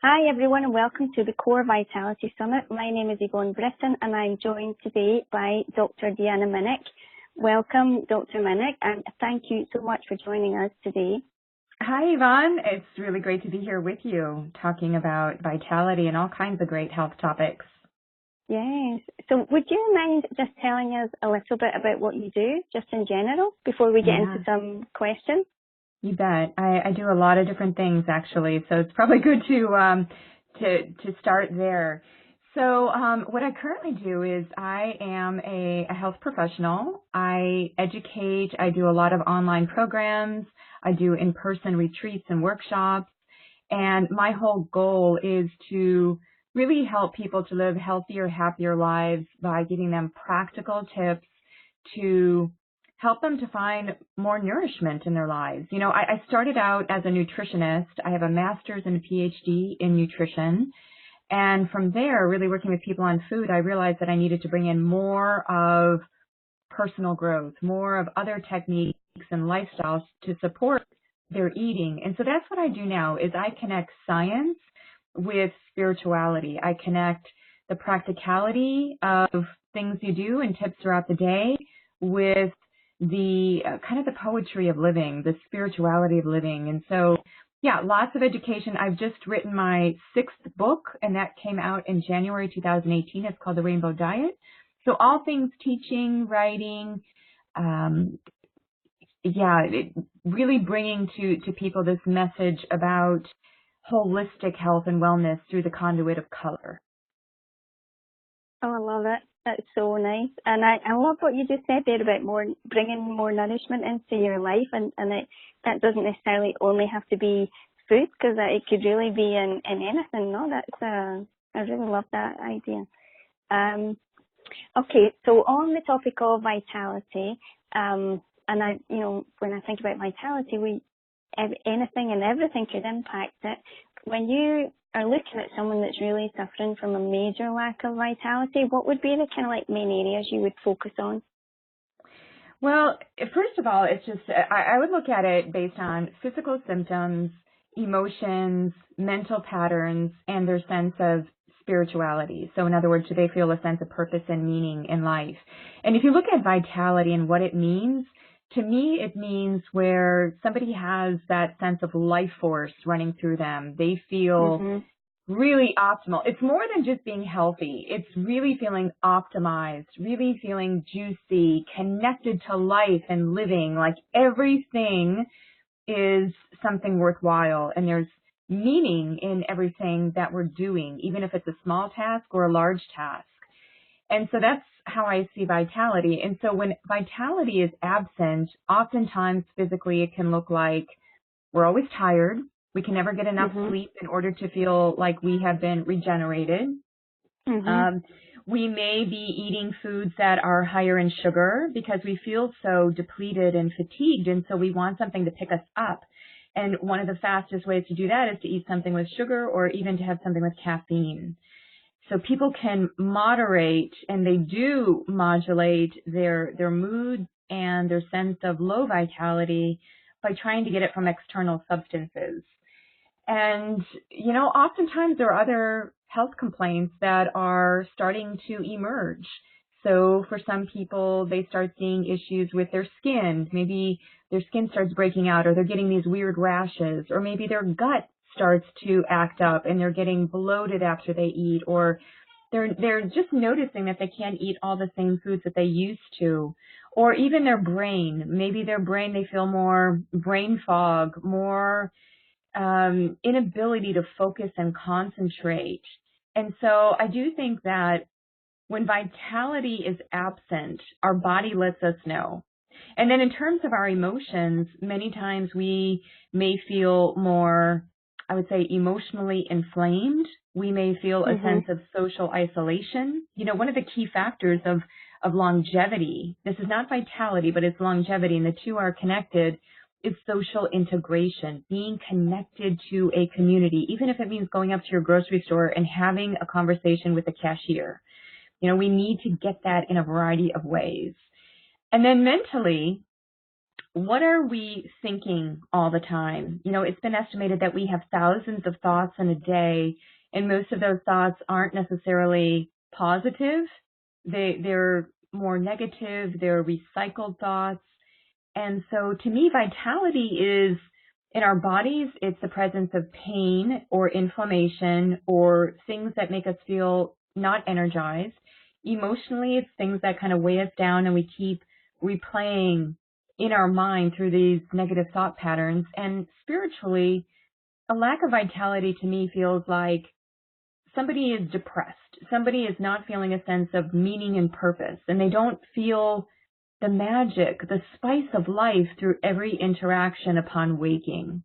Hi everyone and welcome to the Core Vitality Summit. My name is Yvonne Britton and I'm joined today by Dr. Deanna Minich. Welcome Dr. Minich and thank you so much for joining us today. Hi Yvonne, it's really great to be here with you talking about vitality and all kinds of great health topics. Yes, so would you mind just telling us a little bit about what you do, just in general, before we get into some questions? You bet. I do a lot of different things actually, so it's probably good to start there. So what I currently do is I am a health professional. I educate. I do a lot of online programs. I do in-person retreats and workshops. And my whole goal is to really help people to live healthier, happier lives by giving them practical tips to help them to find more nourishment in their lives. You know, I started out as a nutritionist. I have a master's and a PhD in nutrition. And from there, really working with people on food, I realized that I needed to bring in more of personal growth, more of other techniques and lifestyles to support their eating. And so that's what I do now is I connect science with spirituality. I connect the practicality of things you do and tips throughout the day with the kind of the poetry of living, the spirituality of living. And so, yeah, lots of education. I've just written my 6th book, and that came out in January 2018. It's called The Rainbow Diet. So all things teaching, writing, really bringing to people this message about holistic health and wellness through the conduit of color. Oh, I love it. That's so nice. And I love what you just said there about bringing more nourishment into your life, and that doesn't necessarily only have to be food, because it could really be in anything. No, I really love that idea. Okay, so on the topic of vitality, and when I think about vitality, anything and everything could impact it. When you are looking at someone that's really suffering from a major lack of vitality, what would be the kind of main areas you would focus on? Well, first of all, it's just, I would look at it based on physical symptoms, emotions, mental patterns, and their sense of spirituality. So in other words, do they feel a sense of purpose and meaning in life? And if you look at vitality and what it means, to me, it means where somebody has that sense of life force running through them. They feel really optimal. It's more than just being healthy. It's really feeling optimized, really feeling juicy, connected to life and living. Like everything is something worthwhile, and there's meaning in everything that we're doing, even if it's a small task or a large task. And so that's how I see vitality. And so when vitality is absent, oftentimes physically it can look like we're always tired. We can never get enough sleep in order to feel like we have been regenerated. We may be eating foods that are higher in sugar because we feel so depleted and fatigued, and so we want something to pick us up. And one of the fastest ways to do that is to eat something with sugar or even to have something with caffeine. So people can moderate, and they do modulate their mood and their sense of low vitality by trying to get it from external substances. And, oftentimes there are other health complaints that are starting to emerge. So for some people, they start seeing issues with their skin. Maybe their skin starts breaking out, or they're getting these weird rashes, or maybe their gut starts to act up and they're getting bloated after they eat, or they're just noticing that they can't eat all the same foods that they used to, or even their brain. Maybe their brain, they feel more brain fog, more inability to focus and concentrate. And so I do think that when vitality is absent, our body lets us know. And then in terms of our emotions, many times we may feel more, I would say, emotionally inflamed. We may feel a sense of social isolation. One of the key factors of longevity, this is not vitality, but it's longevity, and the two are connected, is social integration, being connected to a community, even if it means going up to your grocery store and having a conversation with the cashier. We need to get that in a variety of ways. And then mentally, what are we thinking all the time? You know, it's been estimated that we have thousands of thoughts in a day, and most of those thoughts aren't necessarily positive. They're more negative. They're recycled thoughts. And so to me, vitality is in our bodies, it's the presence of pain or inflammation or things that make us feel not energized. Emotionally, it's things that kind of weigh us down and we keep replaying in our mind through these negative thought patterns. And spiritually, a lack of vitality to me feels like somebody is depressed. Somebody is not feeling a sense of meaning and purpose, and they don't feel the magic, the spice of life through every interaction upon waking.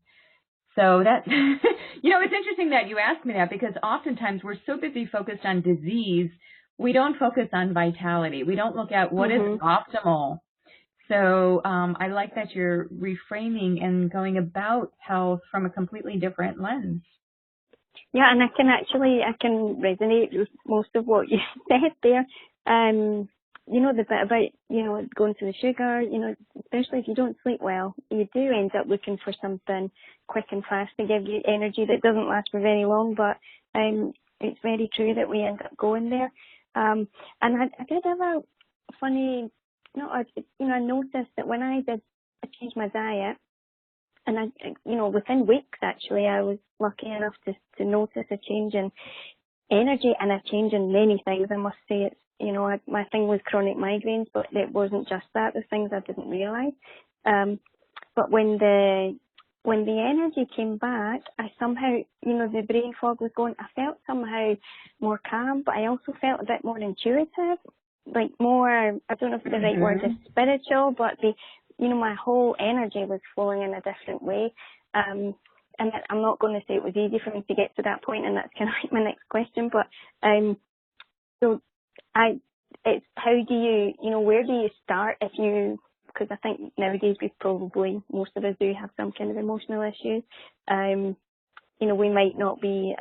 So that, you know, it's interesting that you asked me that, because oftentimes we're so busy focused on disease, we don't focus on vitality. We don't look at what is optimal. So I like that you're reframing and going about health from a completely different lens. Yeah, and I can resonate with most of what you said there. You know, the bit about, you know, going to the sugar, you know, especially if you don't sleep well, you do end up looking for something quick and fast to give you energy that doesn't last for very long, but it's very true that we end up going there. And I did have a funny, I noticed that when I changed my diet, and within weeks actually, I was lucky enough to notice a change in energy and a change in many things. I must say, it's, you know, my thing was chronic migraines, but it wasn't just that. The things I didn't realize. But when the energy came back, I somehow, you know, the brain fog was going. I felt somehow more calm, but I also felt a bit more intuitive, like more, I don't know if the right word is spiritual, but my whole energy was flowing in a different way. And I'm not going to say it was easy for me to get to that point, and that's kind of like my next question. But it's how do you, where do you start if you, because I think nowadays most of us do have some kind of emotional issues. We might not be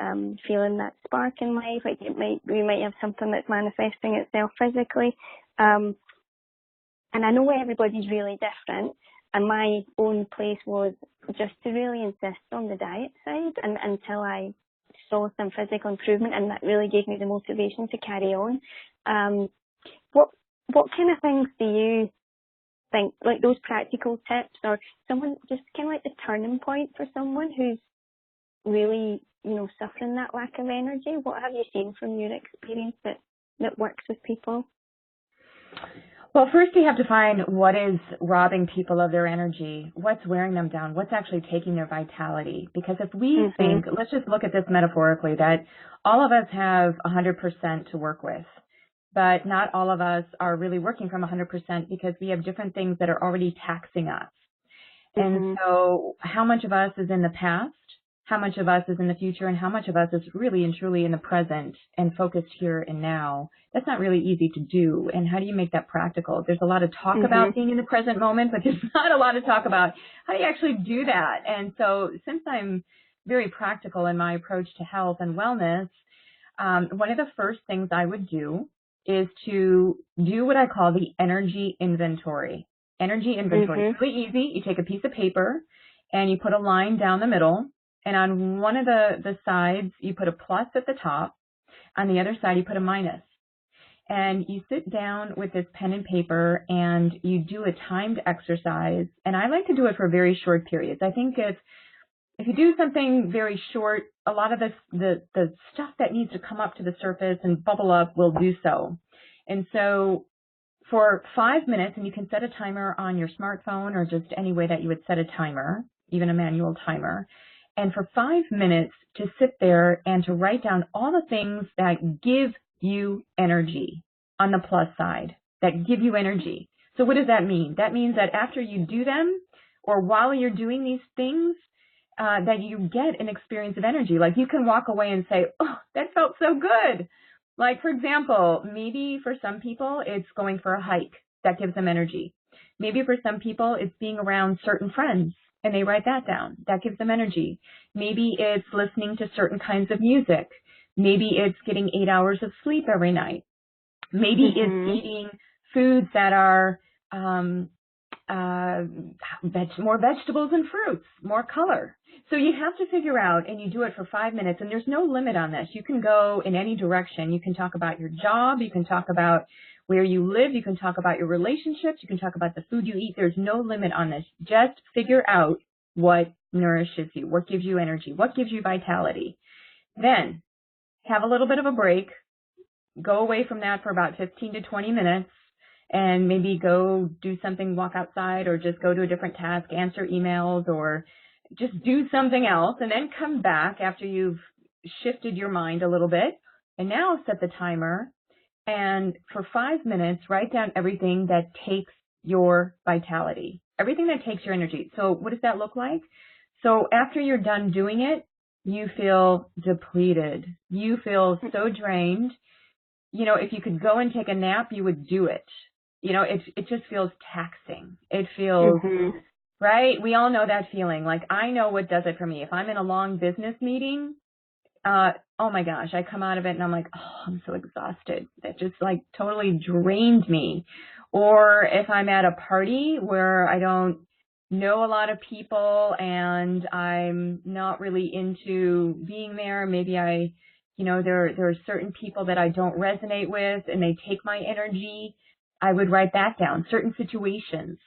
feeling that spark in life. Like we might have something that's manifesting itself physically. And I know everybody's really different. And my own place was just to really insist on the diet side until I saw some physical improvement, and that really gave me the motivation to carry on. What kind of things do you think, like those practical tips, or someone just kind of like the turning point for someone who's really, suffering that lack of energy? What have you seen from your experience that works with people? Well, first you have to find what is robbing people of their energy, what's wearing them down, what's actually taking their vitality. Because if we think, let's just look at this metaphorically, that all of us have 100% to work with, but not all of us are really working from 100% because we have different things that are already taxing us. And so how much of us is in the past, how much of us is in the future, and how much of us is really and truly in the present and focused here and now? That's not really easy to do. And how do you make that practical? There's a lot of talk about being in the present moment, but there's not a lot of talk about how do you actually do that. And so since I'm very practical in my approach to health and wellness, one of the first things I would do is to do what I call the energy inventory. Energy inventory. It's really easy. You take a piece of paper and you put a line down the middle. And on one of the sides, you put a plus at the top. On the other side, you put a minus. And you sit down with this pen and paper and you do a timed exercise. And I like to do it for very short periods. I think if you do something very short, a lot of the stuff that needs to come up to the surface and bubble up will do so. And so for 5 minutes, and you can set a timer on your smartphone or just any way that you would set a timer, even a manual timer. And for 5 minutes to sit there and to write down all the things that give you energy on the plus side, that give you energy. So what does that mean? That means that after you do them, or while you're doing these things, that you get an experience of energy. Like you can walk away and say, oh, that felt so good. Like, for example, maybe for some people, it's going for a hike. That gives them energy. Maybe for some people, it's being around certain friends, and they write that down. That gives them energy. Maybe it's listening to certain kinds of music. Maybe it's getting 8 hours of sleep every night. Maybe it's eating foods that are more vegetables and fruits, more color. So you have to figure out, and you do it for 5 minutes, and there's no limit on this. You can go in any direction. You can talk about your job. You can talk about where you live. You can talk about your relationships. You can talk about the food you eat. There's no limit on this. Just figure out what nourishes you, what gives you energy, what gives you vitality. Then have a little bit of a break. Go away from that for about 15 to 20 minutes. And maybe go do something, walk outside, or just go to a different task, answer emails, or just do something else, and then come back after you've shifted your mind a little bit. And now set the timer, and for 5 minutes, write down everything that takes your vitality, everything that takes your energy. So what does that look like? So after you're done doing it, you feel depleted. You feel so drained. You know, if you could go and take a nap, you would do it. You know, it just feels taxing. It feels, right? We all know that feeling. Like, I know what does it for me. If I'm in a long business meeting, oh my gosh, I come out of it and I'm like, oh, I'm so exhausted. That just like totally drained me. Or if I'm at a party where I don't know a lot of people and I'm not really into being there, maybe there are certain people that I don't resonate with and they take my energy, I would write that down. Certain situations,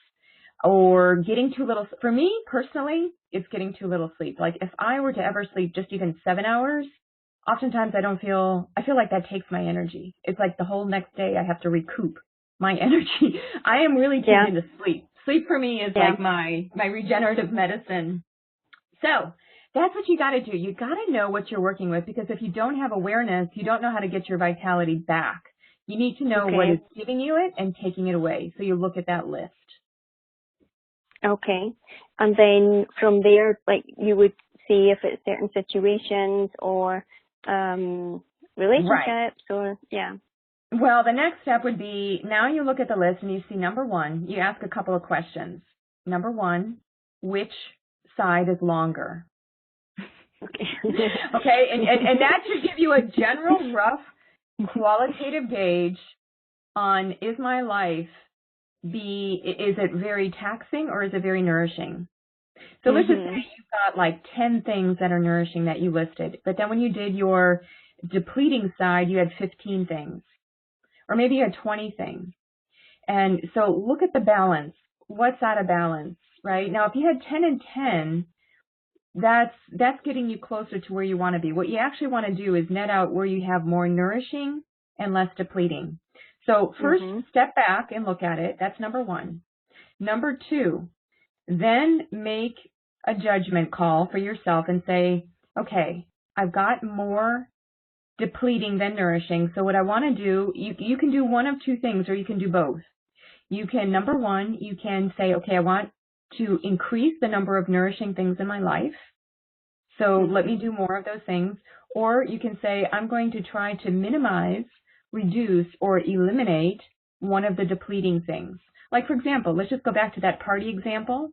or getting too little. For me personally, it's getting too little sleep. Like if I were to ever sleep just even 7 hours, oftentimes I feel like that takes my energy. It's like the whole next day I have to recoup my energy. I am really tuned into sleep. Sleep for me is like my regenerative medicine. So that's what you got to do. You got to know what you're working with, because if you don't have awareness, you don't know how to get your vitality back. You need to know what is giving you it and taking it away. So you look at that list. Okay. And then from there, like, you would see if it's certain situations or relationships or, Well, the next step would be, now you look at the list and you see number one, you ask a couple of questions. Number one, which side is longer? Okay, and that should give you a general rough qualitative gauge on, is my life is it very taxing or is it very nourishing? So let's just say you've got like 10 things that are nourishing that you listed, but then when you did your depleting side, you had 15 things, or maybe you had 20 things. And so look at the balance. What's out of balance, right? Now, if you had 10 and 10, that's getting you closer to where you want to be. What you actually want to do is net out where you have more nourishing and less depleting. So first, step back and look at it. That's number one. Number two, then make a judgment call for yourself and say, okay, I've got more depleting than nourishing. So what I want to do, you can do one of two things, or you can do both. You can, number one, you can say, okay, I want to increase the number of nourishing things in my life. So let me do more of those things. Or you can say, I'm going to try to minimize, reduce, or eliminate one of the depleting things. Like, for example, let's just go back to that party example.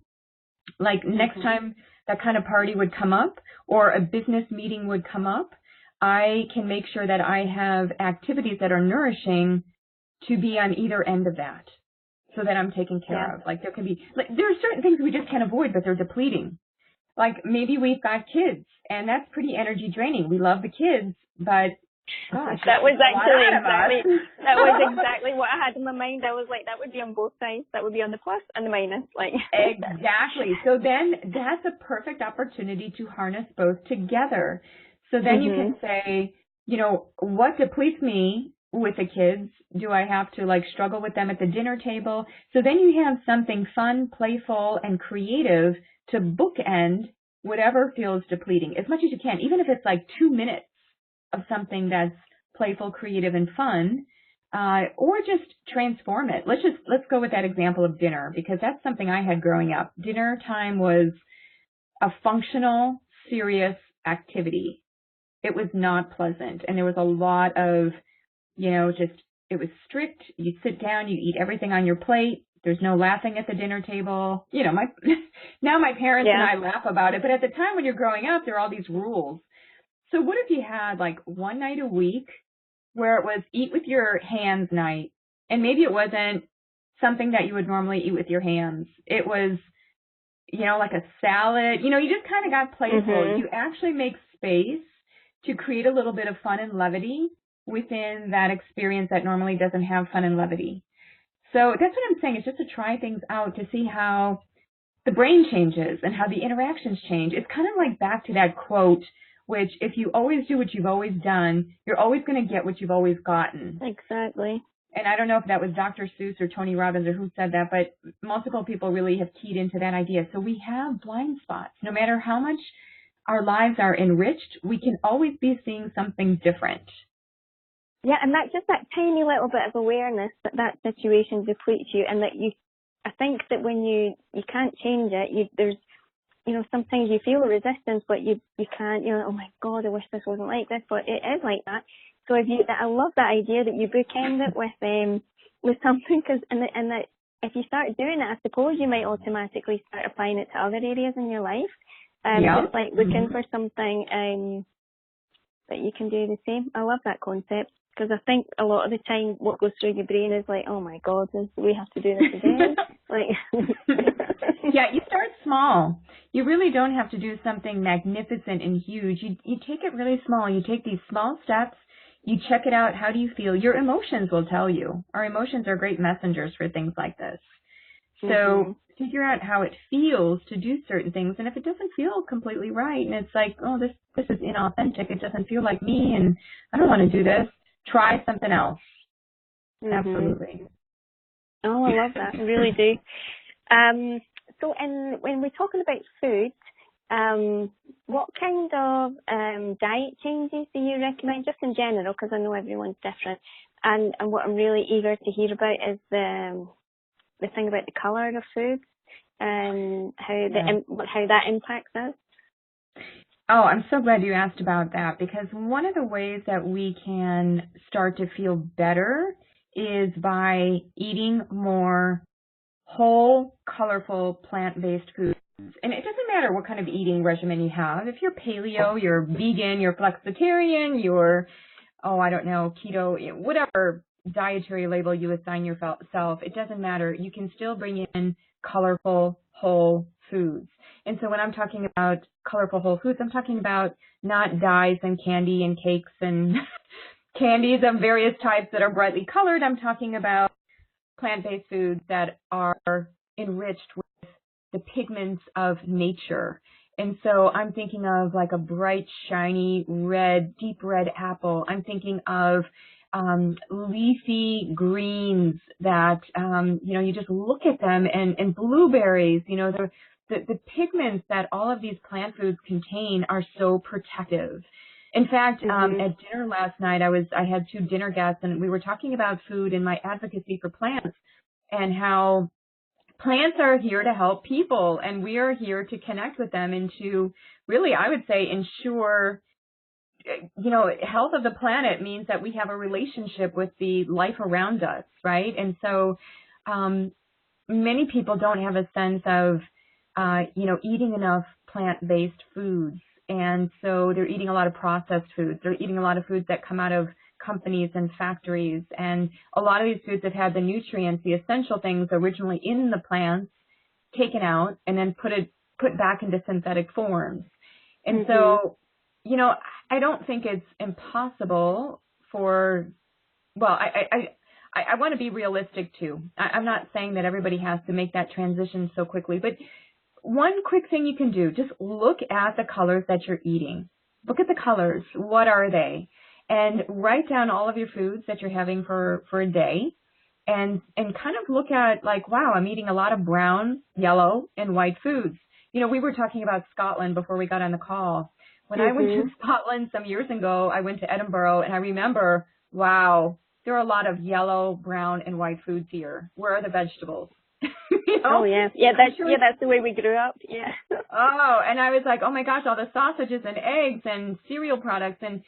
Like next time that kind of party would come up, or a business meeting would come up, I can make sure that I have activities that are nourishing to be on either end of that, so that I'm taken care of. Like there are certain things we just can't avoid, but they're depleting. Like maybe we've got kids, and that's pretty energy draining. We love the kids, but gosh, that was exactly what I had in my mind. I was like, that would be on both sides. That would be on the plus and the minus. Like exactly. So then that's a perfect opportunity to harness both together. So then you can say, what depletes me with the kids? Do I have to like struggle with them at the dinner table? So then you have something fun, playful, and creative to bookend whatever feels depleting as much as you can, even if it's like 2 minutes of something that's playful, creative, and fun, or just transform it. Let's go with that example of dinner, because that's something I had growing up. Dinner time was a functional, serious activity. It was not pleasant, and there was a lot of, it was strict. You sit down, you eat everything on your plate. There's no laughing at the dinner table. Now my parents and I laugh about it, but at the time when you're growing up, there are all these rules. So what if you had like one night a week where it was eat with your hands night, and maybe it wasn't something that you would normally eat with your hands. It was, like a salad. You just kind of got playful. You actually make space to create a little bit of fun and levity within that experience that normally doesn't have fun and levity. So that's what I'm saying. It's just to try things out to see how the brain changes and how the interactions change. It's kind of like back to that quote, which if you always do what you've always done, you're always going to get what you've always gotten. Exactly. And I don't know if that was Dr. Seuss or Tony Robbins or who said that, but multiple people really have keyed into that idea. So we have blind spots. No matter how much our lives are enriched, we can always be seeing something different. Yeah, and that's just that tiny little bit of awareness that situation depletes you, and that I think that when you can't change it, there's, sometimes you feel a resistance, but you can't, oh my God, I wish this wasn't like this, but it is like that. So I love that idea that you bookend it with something, and that if you start doing it, I suppose you might automatically start applying it to other areas in your life. Just like looking for something that you can do the same. I love that concept, because I think a lot of the time what goes through your brain is like, oh my God, we have to do this again. Yeah, you start small. You really don't have to do something magnificent and huge. You take it really small. You take these small steps. You check it out. How do you feel? Your emotions will tell you. Our emotions are great messengers for things like this. So figure out how it feels to do certain things. And if it doesn't feel completely right, and it's like, oh, this is inauthentic, it doesn't feel like me, and I don't want to do this, try something else. Absolutely. Oh, I love that. I really do. So when we're talking about food, what kind of diet changes do you recommend, just in general, because I know everyone's different, and what I'm really eager to hear about is the thing about the colour of food and how that impacts us. Oh, I'm so glad you asked about that, because one of the ways that we can start to feel better is by eating more whole, colorful, plant-based foods. And it doesn't matter what kind of eating regimen you have. If you're paleo, you're vegan, you're flexitarian, you're, keto, whatever dietary label you assign yourself, it doesn't matter. You can still bring in colorful, whole foods. And so when I'm talking about colorful whole foods, I'm talking about not dyes and candy and cakes and candies of various types that are brightly colored. I'm talking about plant-based foods that are enriched with the pigments of nature. And so I'm thinking of like a bright, shiny, red, deep red apple. I'm thinking of leafy greens that, you just look at them, and blueberries, the pigments that all of these plant foods contain are so protective. In fact, at dinner last night, I had 2 dinner guests, and we were talking about food and my advocacy for plants and how plants are here to help people, and we are here to connect with them and to really, I would say, ensure, health of the planet means that we have a relationship with the life around us, right? And so many people don't have a sense of, eating enough plant-based foods. And so they're eating a lot of processed foods. They're eating a lot of foods that come out of companies and factories. And a lot of these foods have had the nutrients, the essential things originally in the plants, taken out and then put back into synthetic forms. And so, I don't think it's impossible I want to be realistic too. I'm not saying that everybody has to make that transition so quickly, but one quick thing you can do, just look at the colors that you're eating. Look at the colors. What are they? And write down all of your foods that you're having for a day, and kind of look at like, wow, I'm eating a lot of brown, yellow, and white foods. We were talking about Scotland before we got on the call. When I went to Scotland some years ago, I went to Edinburgh, and I remember, wow, there are a lot of yellow, brown, and white foods here. Where are the vegetables? Oh yeah, that's the way we grew up. Yeah. Oh, and I was like, oh my gosh, all the sausages and eggs and cereal products, and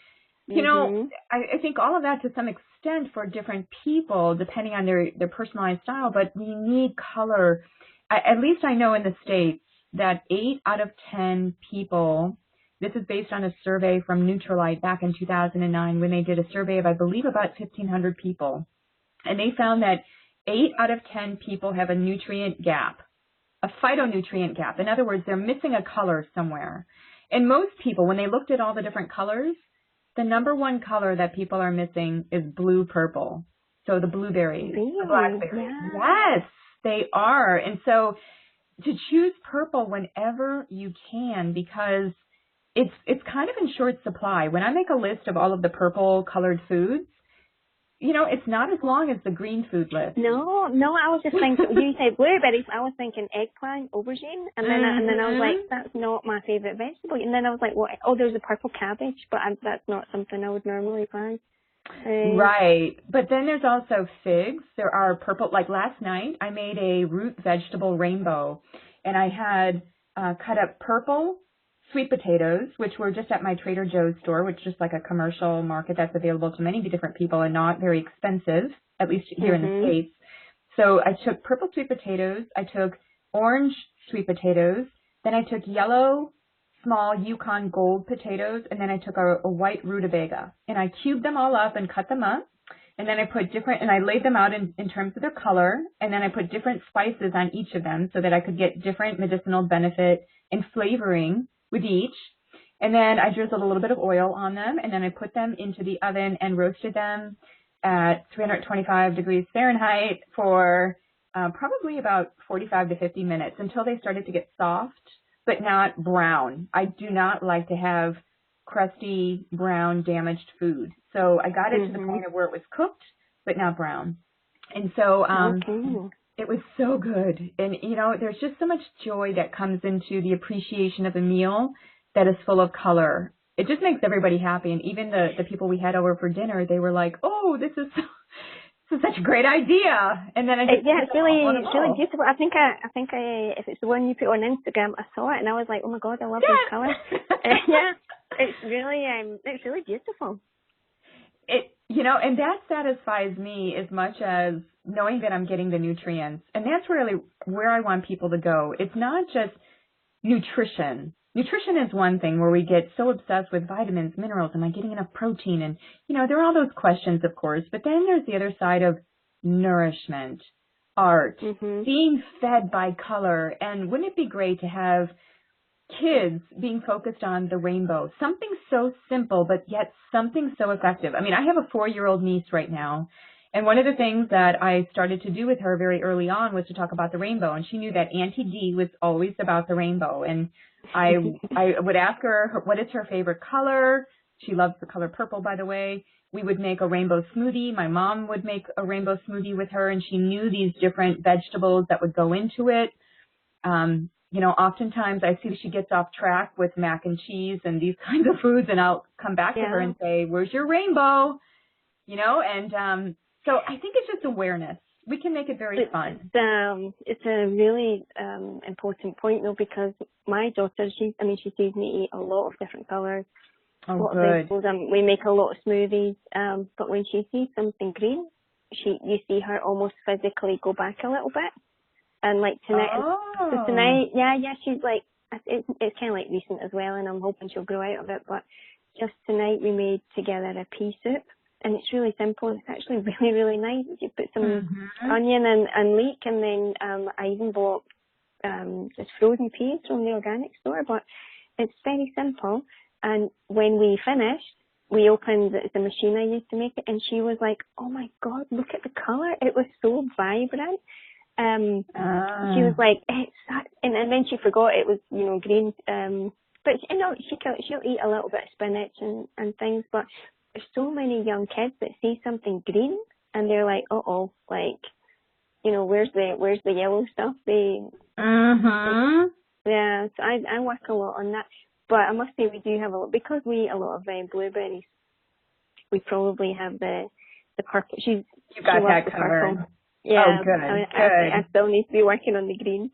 I think all of that to some extent for different people, depending on their personalized style. But we need color. At least I know in the States that 8 out of 10 people. This is based on a survey from Nutrilite back in 2009 when they did a survey of, I believe, about 1,500 people. And they found that 8 out of 10 people have a nutrient gap, a phytonutrient gap. In other words, they're missing a color somewhere. And most people, when they looked at all the different colors, the number one color that people are missing is blue-purple. So the blueberries, Really? the blackberries. Yeah. Yes, they are. And so to choose purple whenever you can, because it's kind of in short supply. When I make a list of all of the purple colored foods, you know, it's not as long as the green food list. No, I was just thinking, you said blueberries, I was thinking eggplant, aubergine, and then I was like, that's not my favourite vegetable. And then I was like, what? Oh, there's a purple cabbage, but that's not something I would normally buy. Right. But then there's also figs. There are purple, like last night I made a root vegetable rainbow, and I had cut up purple sweet potatoes, which were just at my Trader Joe's store, which is just like a commercial market that's available to many different people and not very expensive, at least here in the States. So I took purple sweet potatoes, I took orange sweet potatoes, then I took yellow small Yukon Gold potatoes, and then I took a white rutabaga, and I cubed them all up and cut them up, and then I put different, and I laid them out in terms of their color, and then I put different spices on each of them so that I could get different medicinal benefit and flavoring with each. And then I drizzled a little bit of oil on them, and then I put them into the oven and roasted them at 325 degrees Fahrenheit for probably about 45 to 50 minutes until they started to get soft, but not brown. I do not like to have crusty, brown, damaged food. So I got it to the point of where it was cooked, but not brown. And so it was so good. And, you know, there's just so much joy that comes into the appreciation of a meal that is full of color. It just makes everybody happy. And even the people we had over for dinner, they were like, oh, this is such a great idea. And then I just it's really beautiful. I think if it's the one you put on Instagram, I saw it and I was like, oh my God, I love those colors. It's really beautiful. You know, and that satisfies me as much as knowing that I'm getting the nutrients. And that's really where I want people to go. It's not just nutrition. Nutrition is one thing where we get so obsessed with vitamins, minerals, am I getting enough protein? And, you know, there are all those questions, of course. But then there's the other side of nourishment, art, being fed by color. And wouldn't it be great to have kids being focused on the rainbow, something so simple, but yet something so effective. I mean, I have a 4-year-old niece right now, and one of the things that I started to do with her very early on was to talk about the rainbow, and she knew that Auntie D was always about the rainbow, and I would ask her what is her favorite color. She loves the color purple, by the way. We would make a rainbow smoothie. My mom would make a rainbow smoothie with her, and she knew these different vegetables that would go into it. You know, oftentimes I see that she gets off track with mac and cheese and these kinds of foods, and I'll come back to her and say, where's your rainbow? You know, and so I think it's just awareness. We can make it very fun. It's a really important point, though, because my daughter, she sees me eat a lot of different colours. Oh, a lot good. of vegetables. We make a lot of smoothies, but when she sees something green, you see her almost physically go back a little bit. And like tonight, she's like, it's kind of like recent as well, and I'm hoping she'll grow out of it. But just tonight we made together a pea soup, and it's really simple. It's actually really, really nice. You put some onion and leek, and then I even bought just frozen peas from the organic store. But it's very simple. And when we finished, we opened the machine I used to make it, and she was like, "Oh my God, look at the color! It was so vibrant." She was like, and then she forgot it was, you know, green. But you know, she'll eat a little bit of spinach and things. But there's so many young kids that see something green and they're like, like, you know, where's the yellow stuff? Yeah. So I work a lot on that. But I must say we do have because we eat a lot of blueberries. We probably have the purple. You got that covered. Purple. Yeah, oh, good. I still need to be working on the green.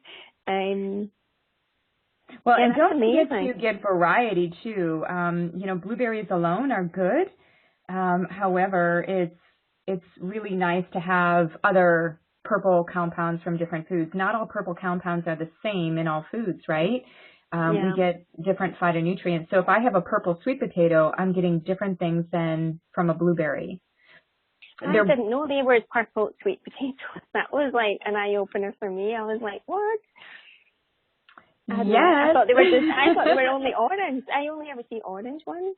Well, and don't forget to get variety too. You know, blueberries alone are good. However, it's really nice to have other purple compounds from different foods. Not all purple compounds are the same in all foods, right? We get different phytonutrients. So if I have a purple sweet potato, I'm getting different things than from a blueberry. I didn't know they were purple sweet potatoes. That was like an eye-opener for me. I was like, what? I thought they were only orange. I only ever see orange ones.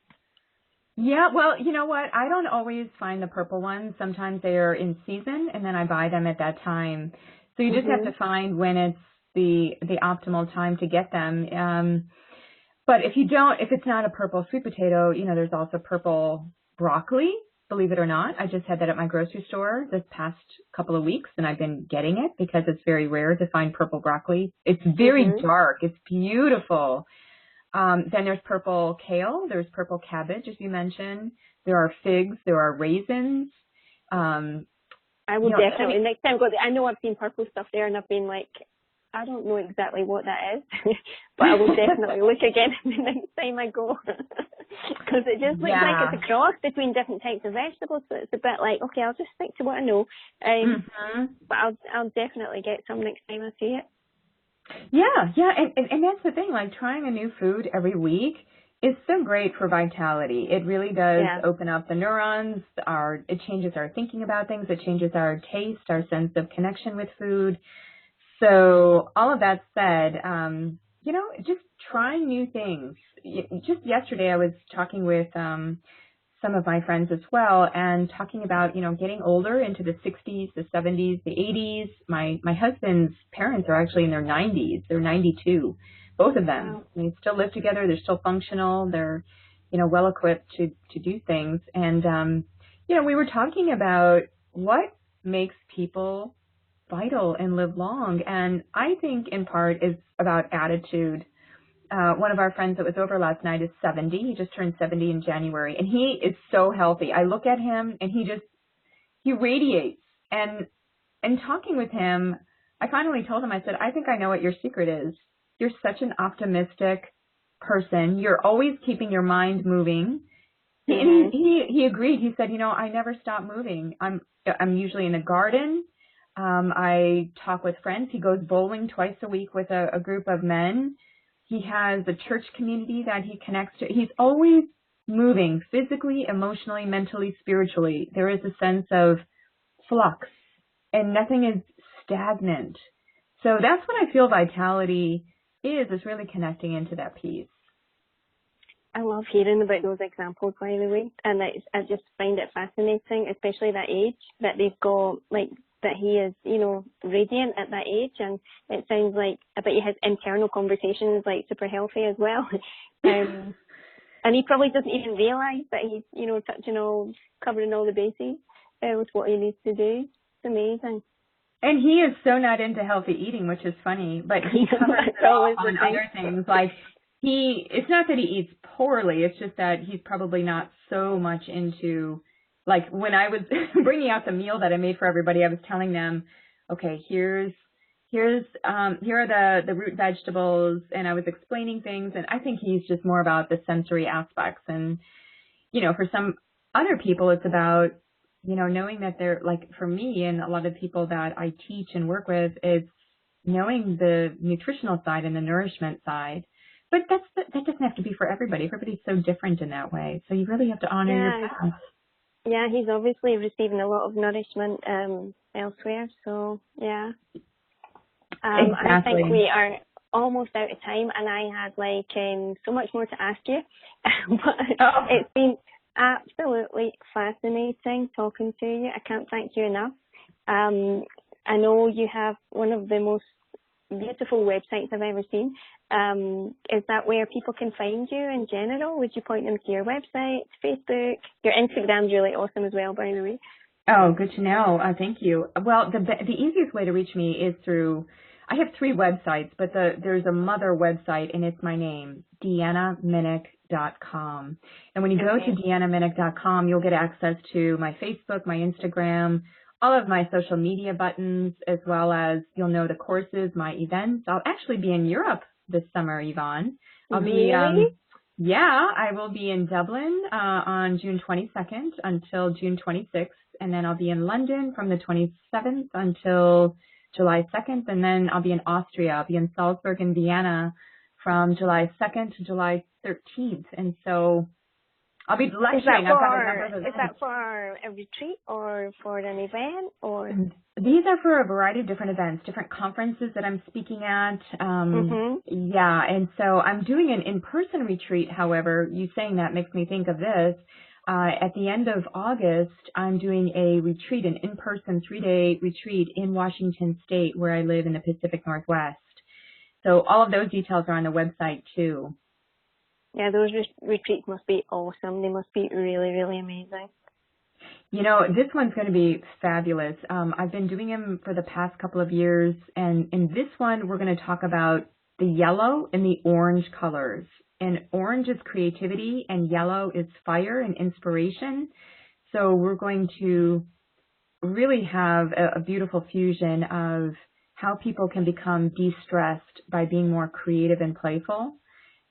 Yeah, well, you know what? I don't always find the purple ones. Sometimes they are in season, and then I buy them at that time. So you just have to find when it's the optimal time to get them. But if it's not a purple sweet potato, there's also purple broccoli, believe it or not. I just had that at my grocery store this past couple of weeks, and I've been getting it because it's very rare to find purple broccoli. It's very dark. It's beautiful. Then there's purple kale. There's purple cabbage, as you mentioned. There are figs. There are raisins. I will definitely, next time go there. I know I've seen purple stuff there, and I've been like, I don't know exactly what that is, but I will definitely look again the next time I go. Because it just looks like it's a cross between different types of vegetables, so it's a bit like, okay, I'll just stick to what I know. But I'll definitely get some next time I see it. Yeah, and that's the thing, like trying a new food every week is so great for vitality. It really does open up the neurons, it changes our thinking about things, it changes our taste, our sense of connection with food. So all of that said, just trying new things. Just yesterday I was talking with some of my friends as well and talking about, getting older into the 60s, the 70s, the 80s. My husband's parents are actually in their 90s. They're 92, both of them. Wow. They still live together. They're still functional. They're, well equipped to do things. And, we were talking about what makes people vital and live long. And I think in part is about attitude. One of our friends that was over last night is 70. He just turned 70 in January, and he is so healthy. I look at him, and he radiates. And talking with him, I finally told him, I said, I think I know what your secret is. You're such an optimistic person. You're always keeping your mind moving. And he agreed. He said, I never stop moving. I'm usually in the garden. I talk with friends. He goes bowling twice a week with a group of men. He has a church community that he connects to. He's always moving physically, emotionally, mentally, spiritually. There is a sense of flux, and nothing is stagnant. So that's what I feel vitality is really connecting into that piece. I love hearing about those examples, by the way, and I just find it fascinating, especially that age that they've got, like, that he is, radiant at that age, and it sounds like, I bet he has internal conversations, like, super healthy as well. And he probably doesn't even realise that he's, covering all the bases with what he needs to do. It's amazing. And he is so not into healthy eating, which is funny, but he covers it all on other things. Like, it's not that he eats poorly, it's just that he's probably not so much into, like, when I was bringing out the meal that I made for everybody, I was telling them, okay, here are the root vegetables, and I was explaining things, and I think he's just more about the sensory aspects. And, for some other people, it's about, knowing that they're, like, for me and a lot of people that I teach and work with, it's knowing the nutritional side and the nourishment side. But that doesn't have to be for everybody. Everybody's so different in that way. So you really have to honor your path. Yeah, he's obviously receiving a lot of nourishment elsewhere. So, yeah. Exactly. I think we are almost out of time, and I had, so much more to ask you. But it's been absolutely fascinating talking to you. I can't thank you enough. I know you have one of the most beautiful websites I've ever seen. Is that where people can find you in general? Would you point them to your website, Facebook? Your Instagram's really awesome as well, by the way. Oh, good to know. Thank you. Well, the easiest way to reach me is through, I have 3 websites, but there's a mother website, and it's my name, DeannaMinich.com. And when you go to DeannaMinich.com, you'll get access to my Facebook, my Instagram, all of my social media buttons, as well as you'll know the courses, my events. I'll actually be in Europe this summer, Yvonne. I will be in Dublin on June 22nd until June 26th, and then I'll be in London from the 27th until July 2nd, and then I'll be in Austria. I'll be in Salzburg and Vienna from July 2nd to July 13th. And so I'll be lecturing. I've got a number of events. Is that for a retreat or for an event or? These are for a variety of different events, different conferences that I'm speaking at. Yeah, and so I'm doing an in-person retreat. However, you saying that makes me think of this. At the end of August, I'm doing a retreat, an in-person 3-day retreat in Washington State, where I live in the Pacific Northwest. So all of those details are on the website too. Yeah, those retreats must be awesome. They must be really, really amazing. You know, this one's going to be fabulous. I've been doing them for the past couple of years, and in this one, we're going to talk about the yellow and the orange colors. And orange is creativity, and yellow is fire and inspiration. So we're going to really have a beautiful fusion of how people can become de-stressed by being more creative and playful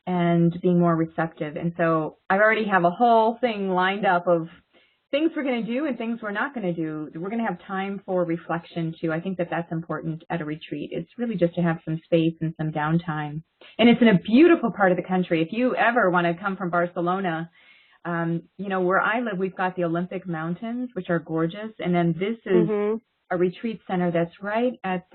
and being more receptive. And so I already have a whole thing lined up of things we're going to do and things we're not going to do. We're going to have time for reflection too. I think that that's important at a retreat. It's really just to have some space and some downtime. And it's in a beautiful part of the country. If you ever want to come from Barcelona, you know, where I live, we've got the Olympic Mountains, which are gorgeous. And then this is a retreat center that's right at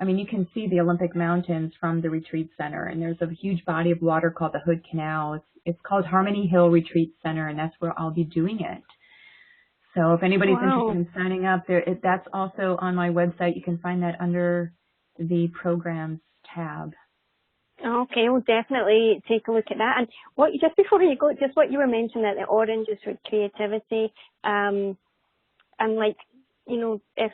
you can see the Olympic Mountains from the retreat center. And there's a huge body of water called the Hood Canal. It's called Harmony Hill Retreat Center, and that's where I'll be doing it. So if anybody's interested in signing up, that's also on my website. You can find that under the programs tab. Okay, we'll definitely take a look at that. And just before you go, just what you were mentioning, that the orange is for creativity, and like, you know, if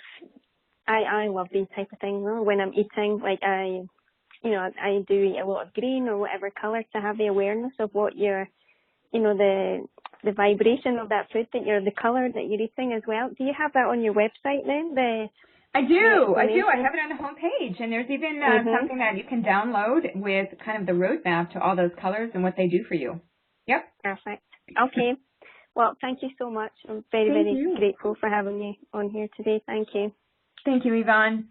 I love these type of things. When I'm eating, like I do eat a lot of green or whatever color to have the awareness of what you're, you know, the vibration of that food the color that you're eating as well. Do you have that on your website then? I do. I have it on the homepage, and there's even something that you can download with kind of the roadmap to all those colors and what they do for you. Yep. Perfect. Okay. Well, thank you so much. I'm very, very grateful for having you on here today. Thank you. Thank you, Yvonne.